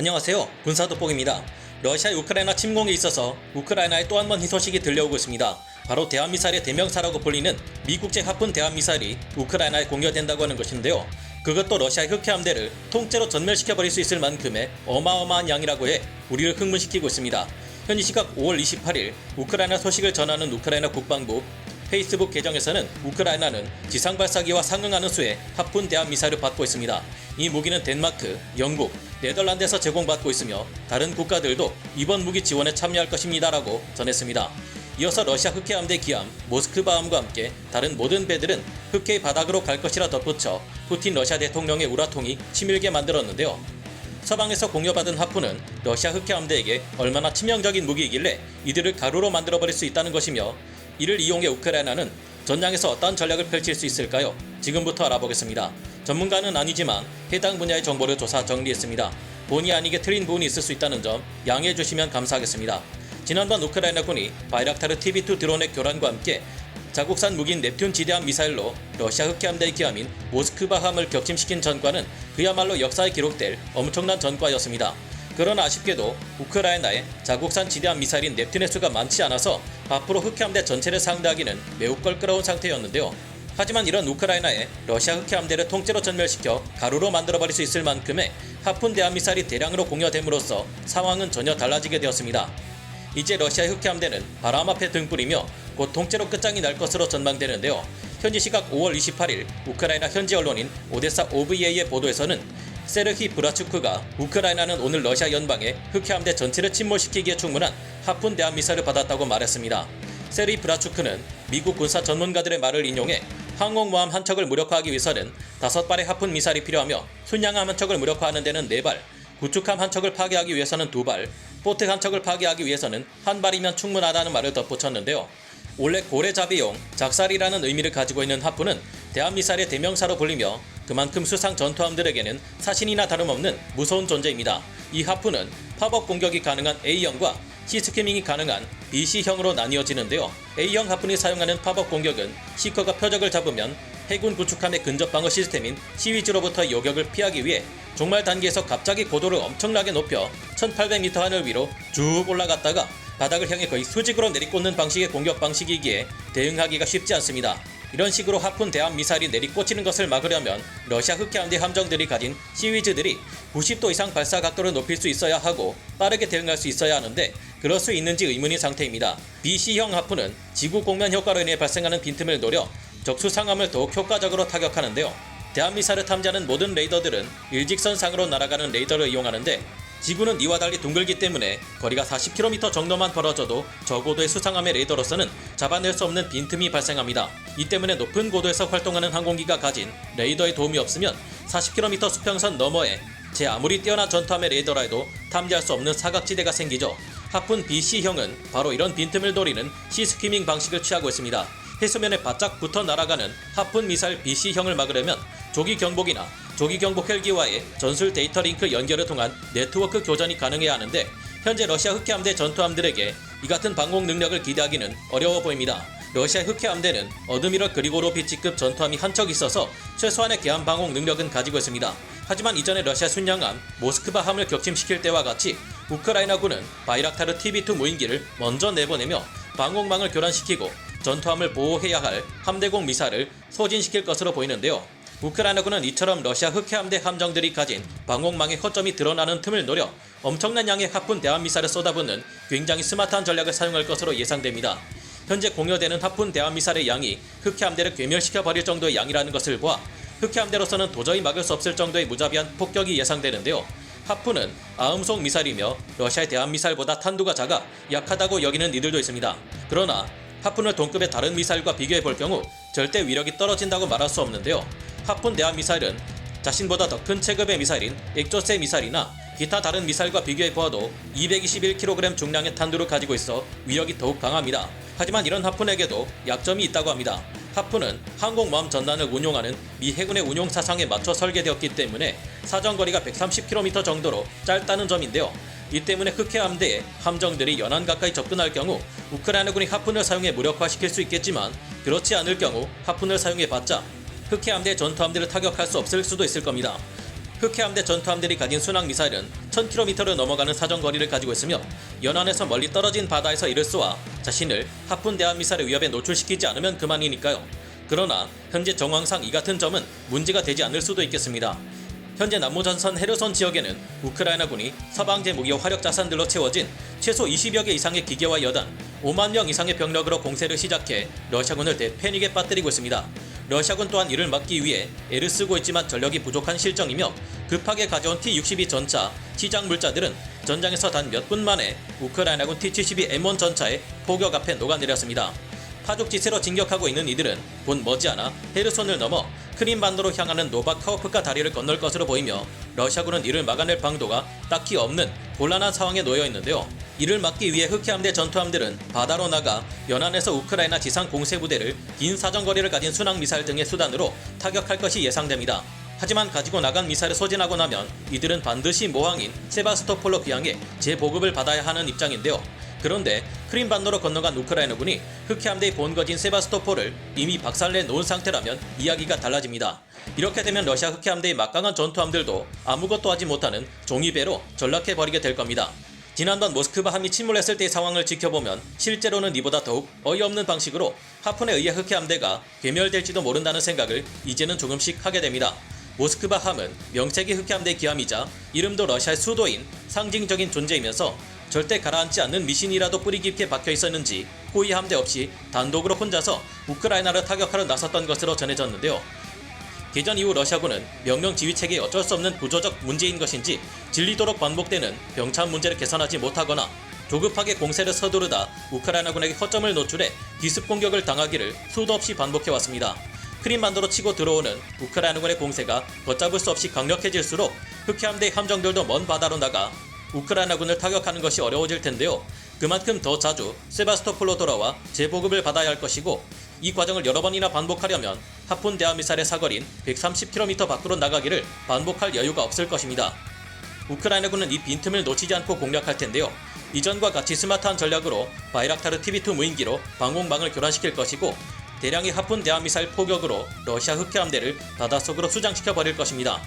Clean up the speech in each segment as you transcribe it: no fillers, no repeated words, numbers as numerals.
안녕하세요. 군사돋보기입니다. 러시아의 우크라이나 침공에 있어서 우크라이나에 또 한 번 희소식이 들려오고 있습니다. 바로 대한미사일의 대명사라고 불리는 미국제 하푼 대한미사일이 우크라이나에 공여된다고 하는 것인데요. 그것도 러시아의 흑해함대를 통째로 전멸시켜버릴 수 있을 만큼의 어마어마한 양이라고 해 우리를 흥분시키고 있습니다. 현지 시각 5월 28일 우크라이나 소식을 전하는 우크라이나 국방부 페이스북 계정에서는 우크라이나는 지상 발사기와 상응하는 수의 하푼 대한미사일을 받고 있습니다. 이 무기는 덴마크, 영국, 네덜란드에서 제공받고 있으며 다른 국가들도 이번 무기 지원에 참여할 것입니다라고 전했습니다. 이어서 러시아 흑해함대 기함 모스크바함과 함께 다른 모든 배들은 흑해의 바닥으로 갈 것이라 덧붙여 푸틴 러시아 대통령의 우라통이 치밀게 만들었는데요. 서방에서 공여받은 하푼은 러시아 흑해함대에게 얼마나 치명적인 무기이길래 이들을 가루로 만들어버릴 수 있다는 것이며 이를 이용해 우크라이나는 전장에서 어떤 전략을 펼칠 수 있을까요? 지금부터 알아보겠습니다. 전문가는 아니지만 해당 분야의 정보를 조사 정리했습니다. 본의 아니게 틀린 부분이 있을 수 있다는 점 양해해 주시면 감사하겠습니다. 지난번 우크라이나군이 바이락타르 TB2 드론의 교란과 함께 자국산 무기인 넵튠 지대함 미사일로 러시아 흑해함대의 기함인 모스크바함을 격침시킨 전과는 그야말로 역사에 기록될 엄청난 전과였습니다. 그러나 아쉽게도 우크라이나에 자국산 지대함 미사일인 넵튠의 수가 많지 않아서 앞으로 흑해함대 전체를 상대하기는 매우 껄끄러운 상태였는데요. 하지만 이런 우크라이나에 러시아 흑해함대를 통째로 전멸시켜 가루로 만들어버릴 수 있을 만큼의 하푼 대한미사일이 대량으로 공여됨으로써 상황은 전혀 달라지게 되었습니다. 이제 러시아의 흑해함대는 바람 앞에 등불이며 곧 통째로 끝장이 날 것으로 전망되는데요. 현지 시각 5월 28일 우크라이나 현지 언론인 오데사 OVA의 보도에서는 세르히 브라추크가 우크라이나는 오늘 러시아 연방의 흑해함대 전체를 침몰시키기에 충분한 하푼 대한미사일을 받았다고 말했습니다. 세르히 브라추크는 미국 군사 전문가들의 말을 인용해 항공모함 한 척을 무력화하기 위해서는 5발의 하푼 미사일이 필요하며 순양함 한 척을 무력화하는 데는 4발, 구축함 한 척을 파괴하기 위해서는 2발, 포트 한 척을 파괴하기 위해서는 1발이면 충분하다는 말을 덧붙였는데요. 원래 고래잡이용 작살이라는 의미를 가지고 있는 하푼은 대한미사일의 대명사로 불리며 그만큼 수상 전투함들에게는 사신이나 다름없는 무서운 존재입니다. 이 하푼은 팝업 공격이 가능한 A형과 C스키밍이 가능한 BC형으로 나뉘어지는데요. A형 하푼이 사용하는 팝업 공격은 시커가 표적을 잡으면 해군 구축함의 근접 방어 시스템인 시위즈로부터 요격을 피하기 위해 종말 단계에서 갑자기 고도를 엄청나게 높여 1800m 하늘 위로 쭉 올라갔다가 바닥을 향해 거의 수직으로 내리꽂는 방식의 공격 방식이기에 대응하기가 쉽지 않습니다. 이런 식으로 하푼 대한미사일이 내리꽂히는 것을 막으려면 러시아 흑해함대 함정들이 가진 시위즈들이 90도 이상 발사 각도를 높일 수 있어야 하고 빠르게 대응할 수 있어야 하는데 그럴 수 있는지 의문인 상태입니다. BC형 하푼은 지구 공면 효과로 인해 발생하는 빈틈을 노려 적수 상함을 더욱 효과적으로 타격하는데요. 대한미사일을 탐지하는 모든 레이더들은 일직선상으로 날아가는 레이더를 이용하는데 지구는 이와 달리 둥글기 때문에 거리가 40km 정도만 벌어져도 저고도의 수상함의 레이더로서는 잡아낼 수 없는 빈틈이 발생합니다. 이 때문에 높은 고도에서 활동하는 항공기가 가진 레이더의 도움이 없으면 40km 수평선 너머에 제 아무리 뛰어난 전투함의 레이더라 해도 탐지할 수 없는 사각지대가 생기죠. 하푼 BC형은 바로 이런 빈틈을 노리는 C스키밍 방식을 취하고 있습니다. 해수면에 바짝 붙어 날아가는 하푼 미사일 BC형을 막으려면 조기 경보기나 조기 경보 헬기와의 전술 데이터 링크 연결을 통한 네트워크 교전이 가능해야 하는데 현재 러시아 흑해함대 전투함들에게 이 같은 방공 능력을 기대하기는 어려워 보입니다. 러시아 흑해함대는 어드미럴 그리고로 비치급 전투함이 한 척 있어서 최소한의 계함 방공 능력은 가지고 있습니다. 하지만 이전에 러시아 순양함 모스크바함을 격침시킬 때와 같이 우크라이나군은 바이락타르 TB2 무인기를 먼저 내보내며 방공망을 교란시키고 전투함을 보호해야 할 함대공 미사일을 소진시킬 것으로 보이는데요. 우크라이나군은 이처럼 러시아 흑해함대 함정들이 가진 방공망의 허점이 드러나는 틈을 노려 엄청난 양의 하푼 대한미사일을 쏟아붓는 굉장히 스마트한 전략을 사용할 것으로 예상됩니다. 현재 공여되는 하푼 대한미사일의 양이 흑해함대를 괴멸시켜버릴 정도의 양이라는 것을 보아 흑해함대로서는 도저히 막을 수 없을 정도의 무자비한 폭격이 예상되는데요. 하푼은 아음속 미사일이며 러시아의 대한미사일보다 탄두가 작아 약하다고 여기는 이들도 있습니다. 그러나 하푼을 동급의 다른 미사일과 비교해 볼 경우 절대 위력이 떨어진다고 말할 수 없는데요. 하푼 대한미사일은 자신보다 더 큰 체급의 미사일인 액조세 미사일이나 기타 다른 미사일과 비교해 보아도 221kg 중량의 탄두를 가지고 있어 위력이 더욱 강합니다. 하지만 이런 하푼에게도 약점이 있다고 합니다. 하푼은 항공모함 전단을 운용하는 미 해군의 운용 사상에 맞춰 설계되었기 때문에 사정거리가 130km 정도로 짧다는 점인데요. 이 때문에 흑해함대에 함정들이 연안 가까이 접근할 경우 우크라이나군이 하푼을 사용해 무력화시킬 수 있겠지만 그렇지 않을 경우 하푼을 사용해봤자 흑해함대 전투함들을 타격할 수 없을 수도 있을 겁니다. 흑해함대 전투함들이 가진 순항 미사일은 1000km를 넘어가는 사정거리를 가지고 있으며 연안에서 멀리 떨어진 바다에서 이를 쏘아 자신을 하푼 대함 미사일의 위협에 노출시키지 않으면 그만이니까요. 그러나 현재 정황상 이 같은 점은 문제가 되지 않을 수도 있겠습니다. 현재 남모전선 헤르손 지역에는 우크라이나군이 서방제 무기와 화력 자산들로 채워진 최소 20여 개 이상의 기계와 여단, 5만 명 이상의 병력으로 공세를 시작해 러시아군을 대패닉에 빠뜨리고 있습니다. 러시아군 또한 이를 막기 위해 애를 쓰고 있지만 전력이 부족한 실정이며 급하게 가져온 T-62 전차, 시장 물자들은 전장에서 단 몇 분 만에 우크라이나군 T-72 M1 전차의 포격 앞에 녹아내렸습니다. 파죽지세로 진격하고 있는 이들은 곧 머지않아 헤르손을 넘어 크림반도로 향하는 노바카오프카 다리를 건널 것으로 보이며 러시아군은 이를 막아낼 방도가 딱히 없는 곤란한 상황에 놓여 있는데요. 이를 막기 위해 흑해함대 전투함들은 바다로 나가 연안에서 우크라이나 지상 공세부대를 긴 사정거리를 가진 순항미사일 등의 수단으로 타격할 것이 예상됩니다. 하지만 가지고 나간 미사일을 소진하고 나면 이들은 반드시 모항인 세바스토폴로 귀향해 재보급을 받아야 하는 입장인데요. 그런데 크림반도로 건너간 우크라이나군이 흑해함대의 본거지인 세바스토폴을 이미 박살내 놓은 상태라면 이야기가 달라집니다. 이렇게 되면 러시아 흑해함대의 막강한 전투함들도 아무것도 하지 못하는 종이배로 전락해버리게 될 겁니다. 지난번 모스크바 함이 침몰했을 때의 상황을 지켜보면 실제로는 이보다 더욱 어이없는 방식으로 하푼에 의해 흑해함대가 괴멸될지도 모른다는 생각을 이제는 조금씩 하게 됩니다. 모스크바 함은 명색이 흑해함대의 기함이자 이름도 러시아의 수도인 상징적인 존재이면서 절대 가라앉지 않는 미신이라도 뿌리 깊게 박혀 있었는지 호위 함대 없이 단독으로 혼자서 우크라이나를 타격하러 나섰던 것으로 전해졌는데요. 개전 이후 러시아군은 명령 지휘 체계에 어쩔 수 없는 구조적 문제인 것인지 질리도록 반복되는 병참 문제를 개선하지 못하거나 조급하게 공세를 서두르다 우크라이나군에게 허점을 노출해 기습 공격을 당하기를 수도 없이 반복해왔습니다. 크림반도로 치고 들어오는 우크라이나군의 공세가 걷잡을 수 없이 강력해질수록 흑해함대의 함정들도 먼 바다로 나가 우크라이나군을 타격하는 것이 어려워질 텐데요. 그만큼 더 자주 세바스토폴로 돌아와 재보급을 받아야 할 것이고 이 과정을 여러 번이나 반복하려면 하푼 대함미사일의 사거리인 130km 밖으로 나가기를 반복할 여유가 없을 것입니다. 우크라이나군은 이 빈틈을 놓치지 않고 공략할 텐데요. 이전과 같이 스마트한 전략으로 바이락타르 TB2 무인기로 방공망을 교란시킬 것이고 대량의 하푼 대함미사일 포격으로 러시아 흑해함대를 바닷속으로 수장시켜 버릴 것입니다.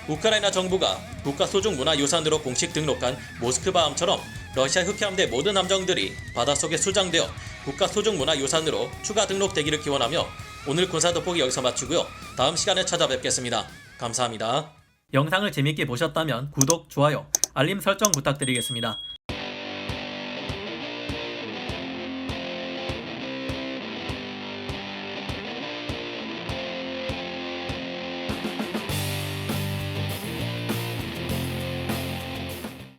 우크라이나 정부가 국가소중문화유산으로 공식 등록한 모스크바함처럼 러시아 흑해함대 모든 함정들이 바닷속에 수장되어 국가소중문화유산으로 추가 등록되기를 기원하며 오늘 군사 돋보기 여기서 마치고요. 다음 시간에 찾아뵙겠습니다. 감사합니다. 영상을 재밌게 보셨다면 구독, 좋아요, 알림 설정 부탁드리겠습니다.